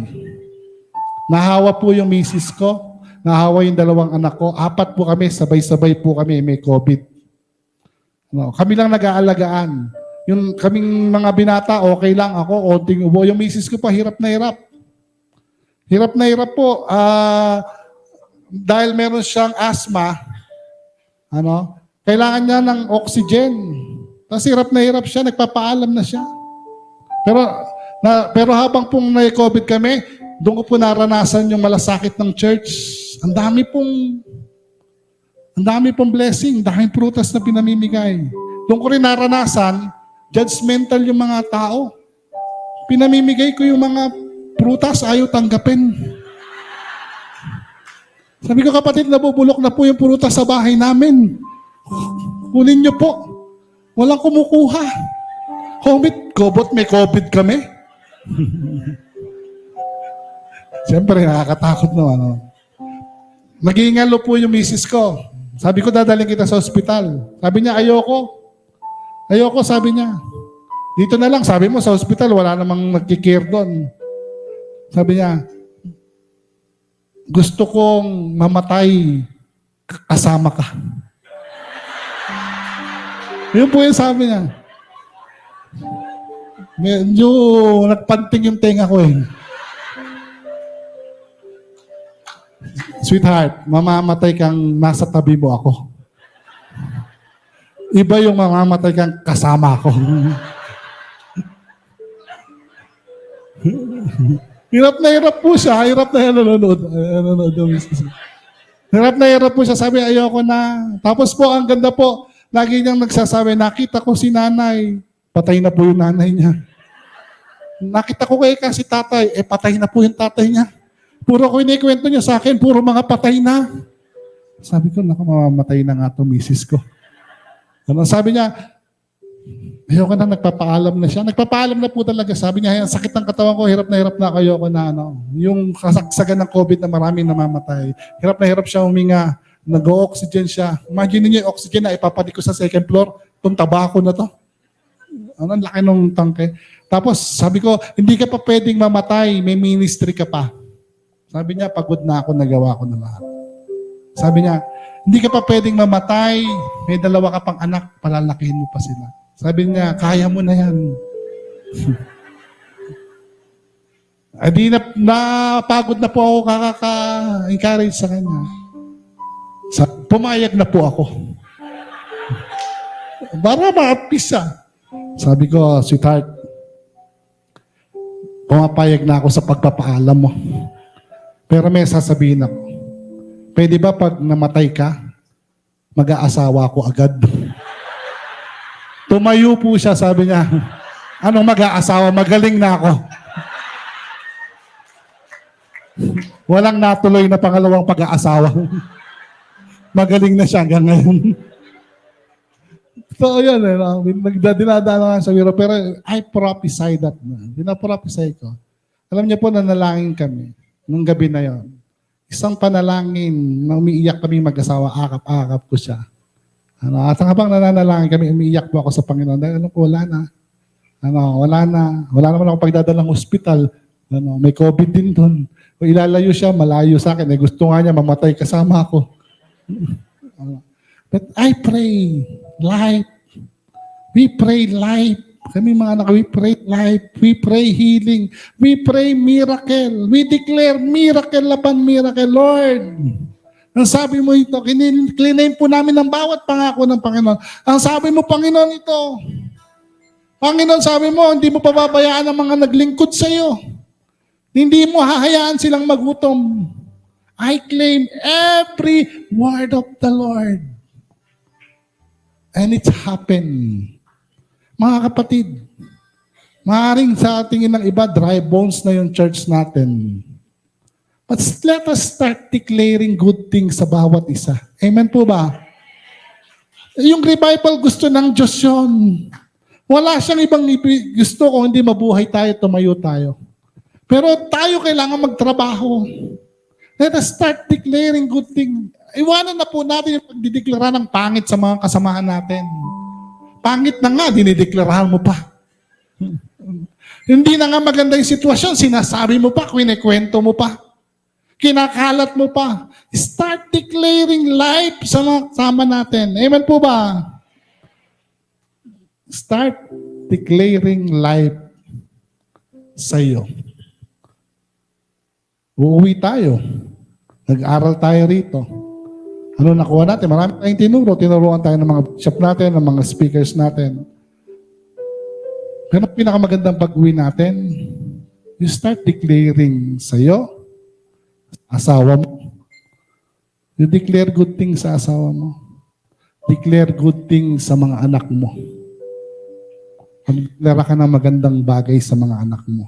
Nahawa po yung misis ko, nahawa yung dalawang anak ko. 4 po kami, sabay-sabay po kami, may COVID. No, kami lang nag-aalagaan. Yung kaming mga binata, okay lang ako, onting ubo. Yung misis ko pa, hirap na hirap. Hirap na hirap po. Dahil meron siyang asthma, kailangan niya ng oxygen. Tapos hirap na hirap siya, nagpapaalam na siya. Pero habang pong na-COVID kami, doon ko po naranasan yung malasakit ng church. Ang dami pong blessing, daming prutas na pinamimigay. Doon ko rin naranasan, judgmental yung mga tao. Pinamimigay ko yung mga prutas, ayaw tanggapin. Sabi ko, kapatid, nabubulok na po yung prutas sa bahay namin. Kunin niyo po. Walang kumukuha. Homit, kobot, may COVID kami. Siyempre, nakakatakot naman. Nag-iingalo po yung misis ko. Sabi ko, dadaling kita sa ospital. Sabi niya, ayoko. Ayoko, sabi niya. Dito na lang, sabi mo, sa ospital, wala namang nagkikare doon. Sabi niya, gusto kong mamatay, kasama ka. Yun po yung sabi niya. Medyo nagpanting yung tenga ko eh. Sweetheart, mamamatay kang nasa tabi mo ako. Iba yung mamamatay kang kasama ako. Hirap na hirap po siya. Hirap na nanonood. Hirap na hirap po siya. Sabi, ayoko na. Tapos po, ang ganda po, lagi niyang nagsasabi, nakita ko si nanay. Patay na po yung nanay niya. Nakita ko kasi tatay. Patay na po yung tatay niya. Puro ko inikwento niya sa akin, puro mga patay na. Sabi ko, mamamatay na nga ito, misis ko. Sabi niya, ayoko na, nagpapaalam na siya. Nagpapaalam na po talaga. Sabi niya, sakit ng katawan ko, hirap na ayoko na. Yung kasagsagan ng COVID na maraming namamatay. Hirap na hirap siya huminga. Nag-o-oxygen siya. Imagine niyo yung oxygen na ipapatik ko sa second floor. Itong tabako na to. Ang laki ng tangke. Tapos sabi ko, hindi ka pa pwedeng mamatay. May ministry ka pa. Sabi niya, pagod na ako, nagawa ko na lahat. Sabi niya, hindi ka pa pwedeng mamatay. May 2 ka pang anak, palalakihin mo pa sila. Sabi niya, kaya mo na yan. Adi napagod na po ako kaka-encourage sa kanya. Pumayag na po ako. Para ma-appease siya. Sabi ko, sweetheart, pumapayag na ako sa pagpapaalam mo. Pero may sasabihin ako. Pwede ba pag namatay ka, mag-aasawa ko agad? Tumayo po siya, sabi niya, anong mag-aasawa, magaling na ako. Walang natuloy na pangalawang pag-aasawa. Magaling na siya hanggang ngayon. So, yun, dinadaan sa biro. Pero I prophesy that na. Dinaprophesy ko. Alam niyo po, nanalangin kami nung gabi na yon. Isang panalangin na umiiyak kami mag-asawa, akap-akap ko siya. At habang nananalangin kami, umiiyak po ako sa Panginoon. Dahil wala na. Wala na. Wala naman ako pagdadalang hospital. May COVID din doon. Kung ilalayo siya, malayo sa akin. Gusto nga niya, mamatay kasama ako. But I pray life. We pray life. Kami mga anak, we pray life. We pray healing. We pray miracle. We declare miracle upon miracle, Lord. Ang sabi mo ito, kininaim po namin ang bawat pangako ng Panginoon. Ang sabi mo, Panginoon, ito. Panginoon, sabi mo, hindi mo pababayaan ang mga naglingkod sa iyo. Hindi mo hahayaan silang magutom. I claim every word of the Lord. And it's happened. Mga kapatid, maaaring sa tingin ng iba, dry bones na yung church natin. But let us start declaring good things sa bawat isa. Amen po ba? Yung revival gusto ng Diyos yun. Wala siyang ibang gusto kung hindi mabuhay tayo, tumayo tayo. Pero tayo kailangan magtrabaho. Let us start declaring good things. Iwanan na po natin yung pagdideklara ng pangit sa mga kasamahan natin. Pangit na nga, dinideklarahan mo pa. Hindi na nga maganda yung sitwasyon, sinasabi mo pa, kwento mo pa. Kinakalat mo pa. Start declaring life sa mga kasama natin. Amen po ba? Start declaring life sa iyo. Uuwi tayo. Nag-aral tayo rito. Ano nakuha natin? Marami tayong tinuro. Tinuruan tayo ng mga bishop natin, ng mga speakers natin. Pero pinakamagandang pag-uwi natin, you start declaring sa iyo, asawa mo. You declare good things sa asawa mo. Declare good things sa mga anak mo. Magdeklara ka ng magandang bagay sa mga anak mo.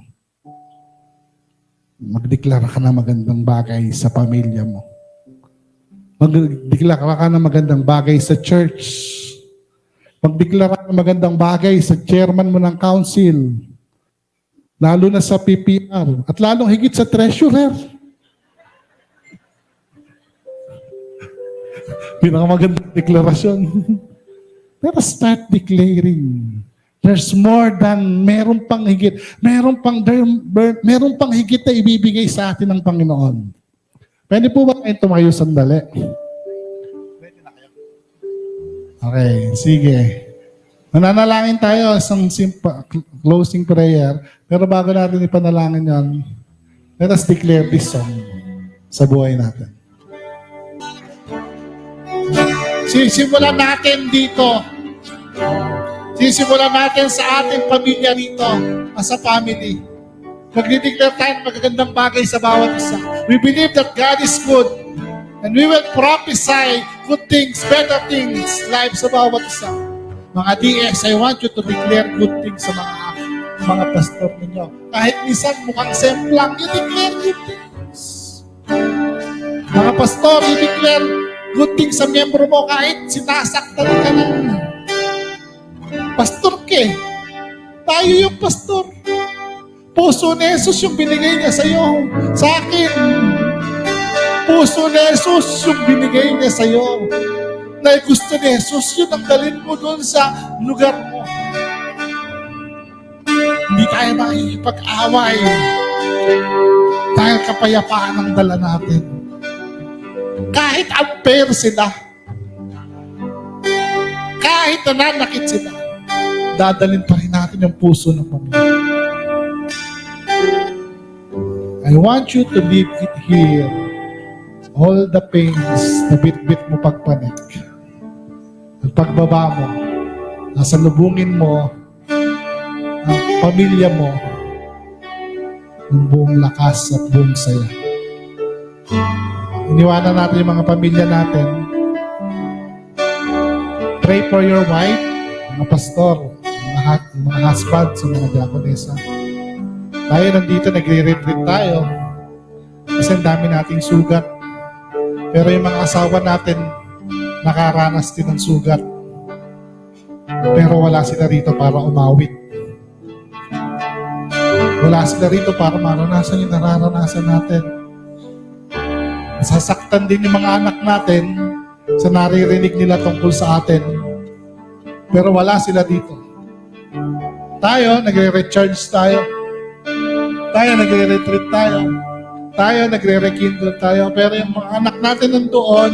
Magdeklara ka ng magandang bagay sa pamilya mo. Magdeklara ka ng magandang bagay sa church. Magdeklara ka ng magandang bagay sa chairman mo ng council. Lalo na sa PPR. At lalong higit sa treasurer. Pinakamagandang deklarasyon. Let us start declaring. There's more than, meron pang higit na ibibigay sa atin ng Panginoon. Pwede po ba kayo tumayo sandali? Okay, sige. Mananalangin tayo isang closing prayer. Pero bago natin ipanalangin yan, let us declare this song sa buhay natin. Sisimulan natin dito. Sisimulan natin sa ating pamilya rito, as a family. Magdideclare tayo ng magagandang bagay sa bawat isa. We believe that God is good. And we will prophesy good things, better things, life sa bawat isa. Mga DS, I want you to declare good things sa mga pastor ninyo. Kahit minsan mukhang semplang, you declare good things. Mga pastor, you declare good things sa miyembro mo kahit sinasaktan ka ng pastor ke. Tayo yung pastor. Puso ni Jesus yung binigay niya sa iyo, sa akin. Puso ni Jesus yung binigay niya sa iyo. Na gusto ni Jesus yun ang dalhin mo doon sa lugar mo. Hindi tayo makikipag-away dahil kapayapaan ang dala natin. Kahit unfair sila, kahit nananakit sila, dadalhin pa rin natin yung puso ng pamilya. I want you to leave it here. All the pains na bit-bit mo pagpanik. At pagbaba mo, nasa lubungin mo ang pamilya mo ng buong lakas at buong saya. Iniwanan natin yung mga pamilya natin. Pray for your wife. mga pastor, mga husband, sa mga diakonesa. Tayo nandito, nagre-retreat tayo kasi ang dami nating sugat. Pero yung mga asawa natin, nakaranas din ng sugat. Pero wala sila rito para umawit. Wala sila rito para maranasan yung nararanasan natin. Sasaktan din yung mga anak natin sa naririnig nila tungkol sa atin. Pero wala sila dito. Tayo, nagre-recharge tayo. Tayo, nagre-retreat tayo. Tayo, nagre-rekindle tayo. Pero yung mga anak natin nandoon,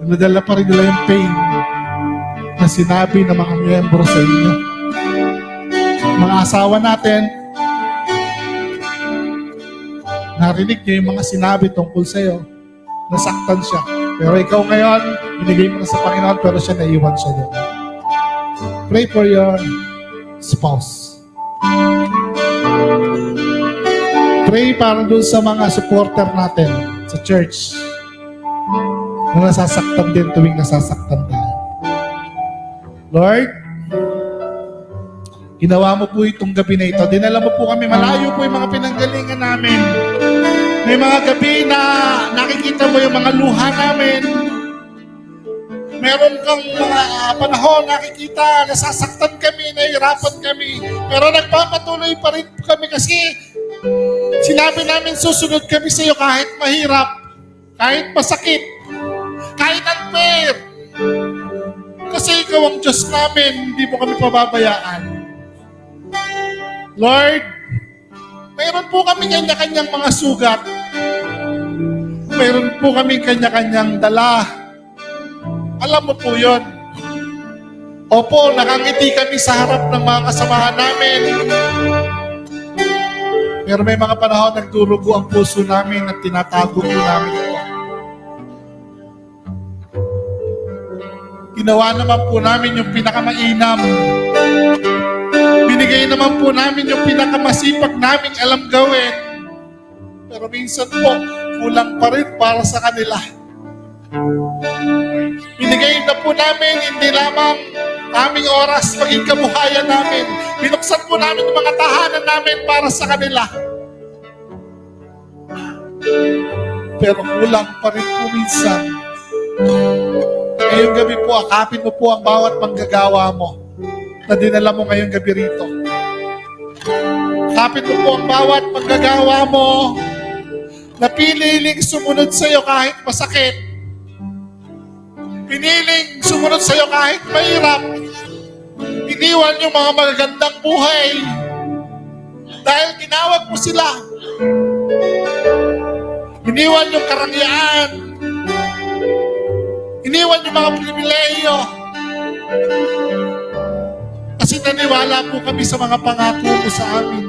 nadala pa rin nila yung pain na sinabi ng mga miyembro sa inyo. Mga asawa natin, narinig niyo yung mga sinabi tungkol sa iyo, nasaktan siya. Pero ikaw ngayon, binigay mo na sa Panginoon, pero siya naiwan siya doon. Pray for your spouse. Pray para doon sa mga supporter natin sa church na nasasaktan din tuwing nasasaktan tayo. Lord, ginawa mo po itong gabi na ito. Dinala mo po kami, malayo po yung mga pinanggalingan namin. May mga gabi na nakikita mo yung mga luha namin. Meron kang mga panahon nakikita, nasasaktan kami, nahihirapan kami. Pero nagpapatuloy pa rin kami kasi sinabi namin susunod kami sa iyo kahit mahirap, kahit masakit, kahit unfair. Kasi ikaw ang Diyos namin, hindi mo kami pababayaan. Lord, mayroon po kami kanya-kanyang mga sugat. Mayroon po kami kanya-kanyang dala. Alam mo po yun. Opo, nakangiti kami sa harap ng mga kasamahan namin. Pero may mga panahon nagdurugo ang puso namin at tinatago po namin ito. Ginawa naman po namin yung pinakamainam. Binigay naman po namin yung pinakamasipag naming alam gawin. Pero minsan po, kulang pa rin para sa kanila. Binigay na po namin hindi lamang aming oras, maging kabuhayan namin. Binuksan po namin yung mga tahanan namin para sa kanila. Pero kulang pa rin po minsan. Ngayong gabi po, akapin mo po ang bawat manggagawa mo na dinala mo ngayong gabi rito. Akapin mo po ang bawat manggagawa mo na piniling sumunod sa iyo kahit masakit. Piniling sumunod sa iyo kahit mahirap. Iniwan yung mga magagandang buhay dahil tinawag mo sila. Iniwan yung karangyaan. Iniwan yung mga pribilehiyo. Kasi naniwala po kami sa mga pangako mo sa amin.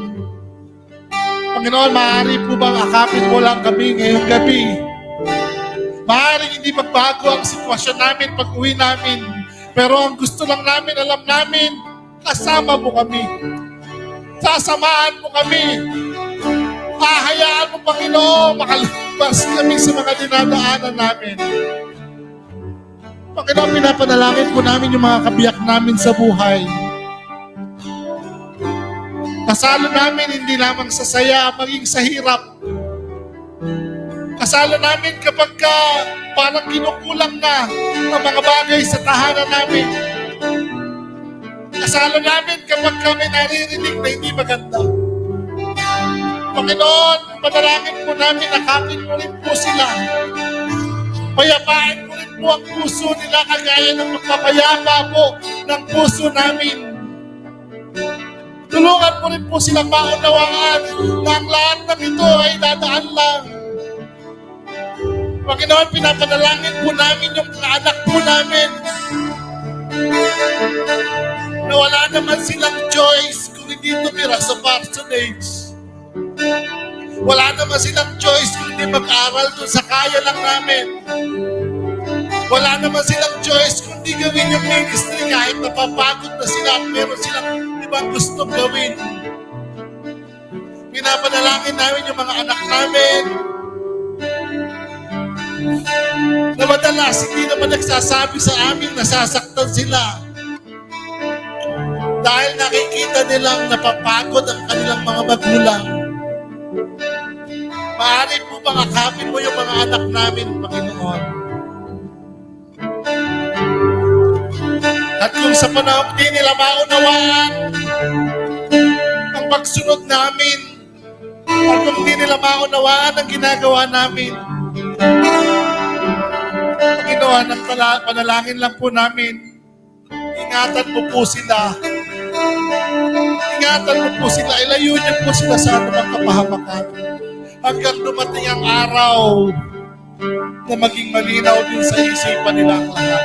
Panginoon, maaari po bang akapin mo lang kami ngayong gabi? Maaaring hindi magbago ang sitwasyon namin pag uwi namin. Pero ang gusto lang namin, alam namin, kasama mo kami. Sasamahan mo kami. Hahayaan mo, Panginoon, makalabas kami sa mga dinadaanan namin. Panginoon, pinapanalangin po namin yung mga kabiyak namin sa buhay. Kasalo namin hindi lamang sa saya, maging sa hirap. Kasalo namin kapag parang kinukulang na ang mga bagay sa tahanan namin. Kasalo namin kapag kami naririnig na hindi maganda. Panginoon, panalangin po namin, akapin mo rin po sila. Payapain mo rin po ang puso nila kagaya ng magpapayapa po ng puso namin. Tulungan mo rin po silang maunawaan na ang lahat ng ito ay dadaan lang. Panginoon, pinapanalangin po namin yung mga anak po namin na wala naman silang choice kung hindi tumira sa parsonage. Wala naman silang choice kung hindi mag-aral doon sa kaya lang namin. Wala naman silang choice kung hindi gawin yung ministry kahit napapagod na sila at meron silang ibang gusto gawin. Pinapanalangin namin yung mga anak namin na madalas hindi naman nagsasabi sa amin nasasaktan sila. Dahil nakikita nilang napapagod ang kanilang mga magulang. Maaari po bang akapin mo yung mga anak namin, Panginoon? At kung sa panahon di nila maunawaan ang pagsunod namin, at kung di nila maunawaan ang ginagawa namin, Panginoon, ang panalangin lang po namin, ingatan mo po sila. Ingatan mo po sila. Ilayo niyo po sila sa anumang kapahamakan. Hanggang dumating ang araw na maging malinaw din sa isipan nila ang lahat.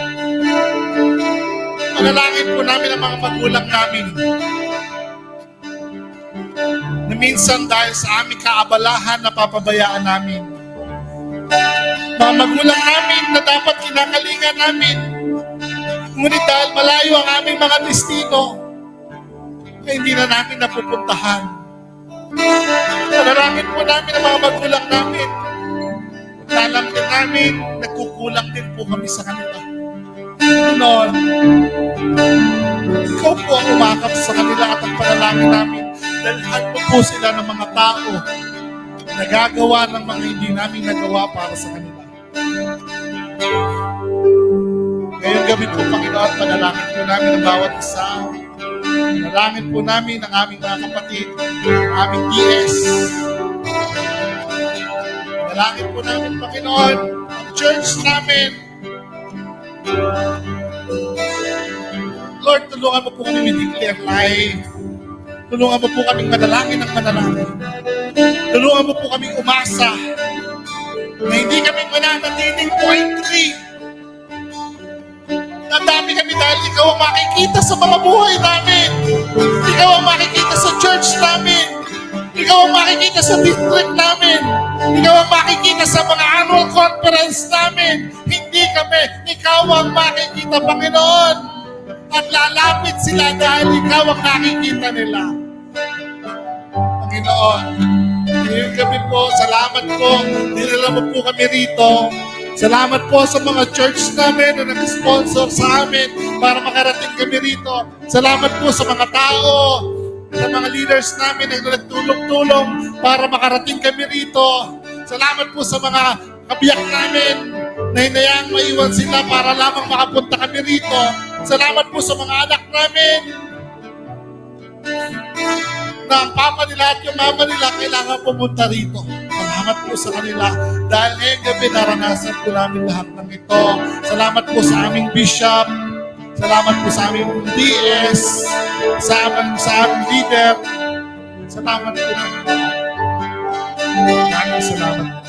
Panalangin po namin ang mga magulang namin na minsan dahil sa aming kaabalahan napapabayaan namin. Mga magulang namin na dapat kinakalingan namin, ngunit dahil malayo ang aming mga destino, ay hindi na namin napupuntahan. Panalangin po namin ang mga magulang namin. Alam din namin, nagkukulang din po kami sa kanila. Noon, ikaw po ang umakap sa kanila at ang panalangin namin. Dalhan mo po sila ng mga tao na nagagawa ng mga hindi namin nagawa para sa kanila. Ngayong gabi po, Panginoon, panalangin po namin ang bawat isa. Panalangin po namin ang aming mga kapatid, ang aming DS. Panalangin po namin, Panginoon, ang church namin. Lord, tulungan mo po kami i-declare life. Tulungan mo po kaming manalangin ng manalangin. Tulungan mo po kaming umasa na hindi kami mananatiling point 3. Nadami kami dahil ikaw ang makikita sa mga buhay namin. Ikaw ang makikita sa church namin. Ikaw ang makikita sa district namin. Ikaw ang makikita sa mga annual conference namin. Hindi kami. Ikaw ang makikita, Panginoon. At lalapit sila dahil ikaw ang nakikita nila. Panginoon, ngayon kami po, salamat po. Dinala mo po kami rito. Salamat po sa mga church namin na nag-sponsor sa amin para makarating kami rito. Salamat po sa mga tao, sa mga leaders namin na nagtulong-tulong para makarating kami rito. Salamat po sa mga kabiyak namin na hinayang maiwan sila para lamang makapunta kami rito. Salamat po sa mga anak namin na ang papa nila at yung mama nila kailangan pumunta rito. Salamat po sa kanila dahil ngayong gabi naranasan po namin lahat ng ito. Salamat po sa aming bishop. Salamat po sa aming DS. Sa aming leader. Salamat po namin. Maraming salamat po.